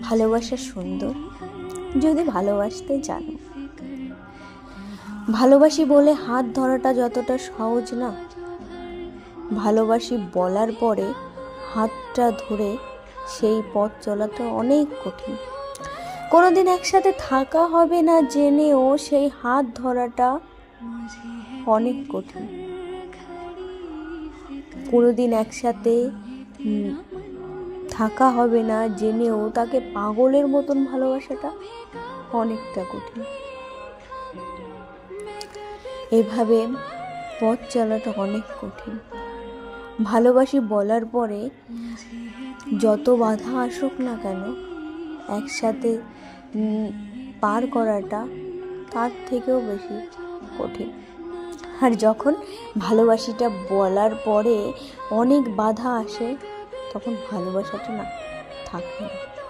ভালোবাসা সুন্দর যদি ভালোবাসতে জানো। ভালোবাসি বলে হাত ধরাটা যতটা সহজ না, ভালোবাসি বলার পরে হাতটা ধরে সেই পথ চলাটা অনেক কঠিন। কোনোদিন একসাথে থাকা হবে না জেনেও সেই হাত ধরাটা অনেক কঠিন। কোনোদিন একসাথে থাকা হবে না জেনেও তাকে পাগলের মতন ভালোবাসাটা অনেকটা কঠিন। এভাবে পথ চলাটা অনেক কঠিন। ভালোবাসি বলার পরে যত বাধা আসুক না কেন, একসাথে পার করাটা তার থেকেও বেশি কঠিন। আর যখন ভালোবাসিটা বলার পরে অনেক বাধা আসে, তখন ভালোবাসাটা না থাকে না।